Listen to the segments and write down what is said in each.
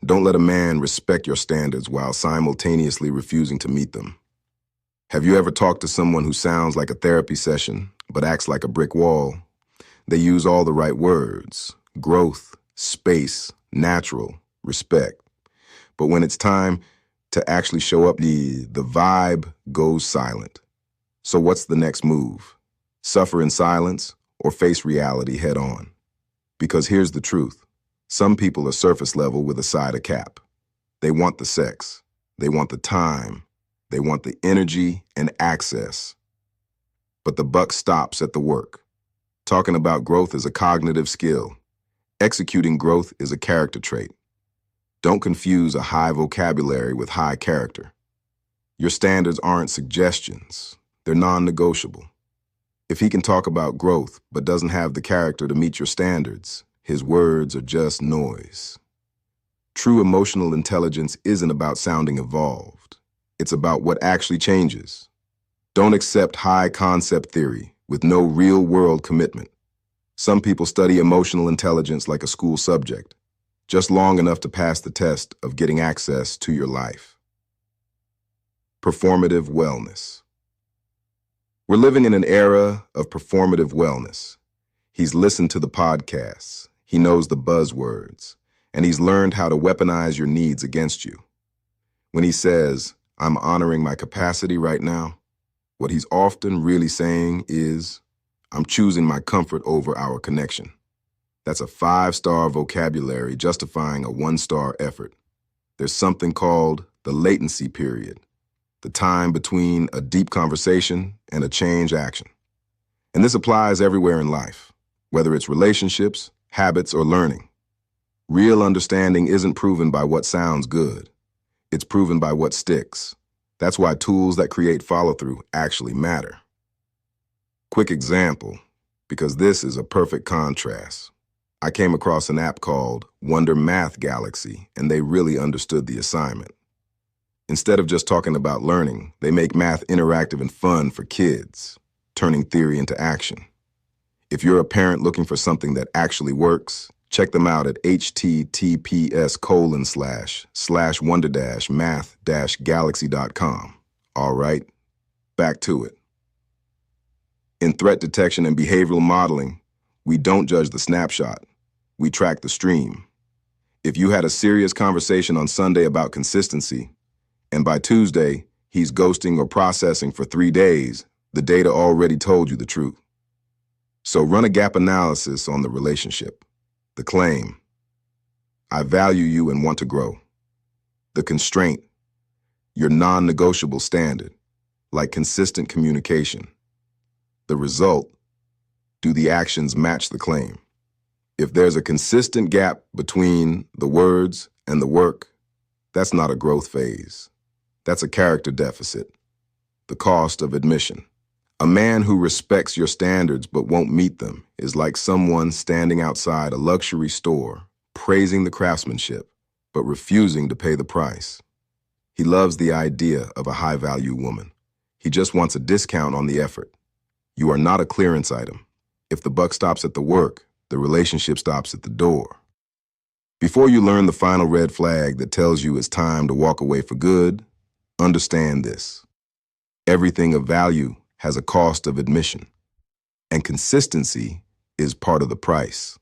Don't let a man respect your standards while simultaneously refusing to meet them. Have you ever talked to someone who sounds like a therapy session, but acts like a brick wall? They use all the right words: growth, space, natural, respect. But when it's time to actually show up, the vibe goes silent. So what's the next move? Suffer in silence or face reality head on? Because here's the truth. Some people are surface level with a side of cap. They want the sex. They want the time. They want the energy and access. But the buck stops at the work. Talking about growth is a cognitive skill. Executing growth is a character trait. Don't confuse a high vocabulary with high character. Your standards aren't suggestions. They're non-negotiable. If he can talk about growth but doesn't have the character to meet your standards, his words are just noise. True emotional intelligence isn't about sounding evolved. It's about what actually changes. Don't accept high concept theory with no real-world commitment. Some people study emotional intelligence like a school subject, just long enough to pass the test of getting access to your life. Performative wellness. We're living in an era of performative wellness. He's listened to the podcasts, he knows the buzzwords, and he's learned how to weaponize your needs against you. When he says, "I'm honoring my capacity right now," what he's often really saying is, "I'm choosing my comfort over our connection." That's a 5-star vocabulary justifying a 1-star effort. There's something called the latency period, the time between a deep conversation and a change action. And this applies everywhere in life, whether it's relationships, habits, or learning. Real understanding isn't proven by what sounds good. It's proven by what sticks. That's why tools that create follow-through actually matter. Quick example, because this is a perfect contrast. I came across an app called Wonder Math Galaxy, and they really understood the assignment. Instead of just talking about learning, they make math interactive and fun for kids, turning theory into action. If you're a parent looking for something that actually works, check them out at https://wonder-math-galaxy.com. All right, back to it. In threat detection and behavioral modeling, we don't judge the snapshot. We track the stream. If you had a serious conversation on Sunday about consistency, and by Tuesday, he's ghosting or processing for 3 days, the data already told you the truth. So run a gap analysis on the relationship. The claim: I value you and want to grow. The constraint: your non-negotiable standard, like consistent communication. The result: do the actions match the claim? If there's a consistent gap between the words and the work, that's not a growth phase. That's a character deficit. The cost of admission. A man who respects your standards but won't meet them is like someone standing outside a luxury store, praising the craftsmanship, but refusing to pay the price. He loves the idea of a high-value woman. He just wants a discount on the effort. You are not a clearance item. If the buck stops at the work, the relationship stops at the door. Before you learn the final red flag that tells you it's time to walk away for good, understand this. Everything of value has a cost of admission, and consistency is part of the price.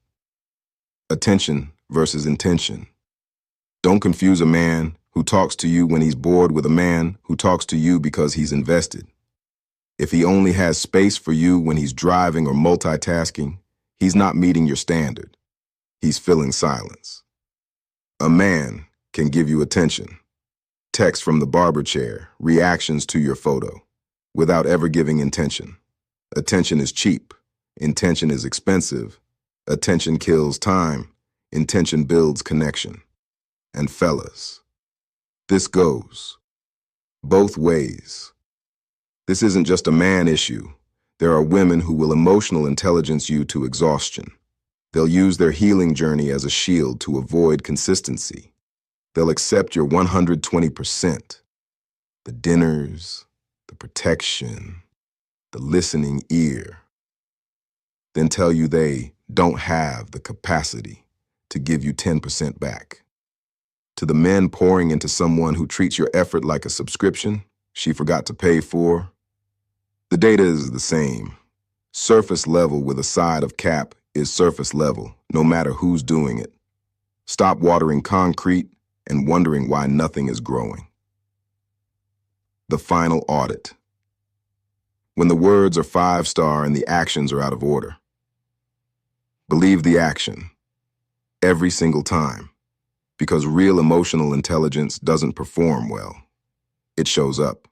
Attention versus intention. Don't confuse a man who talks to you when he's bored with a man who talks to you because he's invested. If he only has space for you when he's driving or multitasking, he's not meeting your standard. He's filling silence. A man can give you attention, text from the barber chair, reactions to your photo, without ever giving intention. Attention is cheap. Intention is expensive. Attention kills time. Intention builds connection. And fellas, this goes both ways. This isn't just a man issue. There are women who will emotional intelligence you to exhaustion. They'll use their healing journey as a shield to avoid consistency. They'll accept your 120%. The dinners, the protection, the listening ear. Then tell you they don't have the capacity to give you 10% back. To the men pouring into someone who treats your effort like a subscription she forgot to pay for, the data is the same. Surface level with a side of cap is surface level, no matter who's doing it. Stop watering concrete and wondering why nothing is growing. The final audit. When the words are 5-star and the actions are out of order. Believe the action. Every single time. Because real emotional intelligence doesn't perform well. It shows up.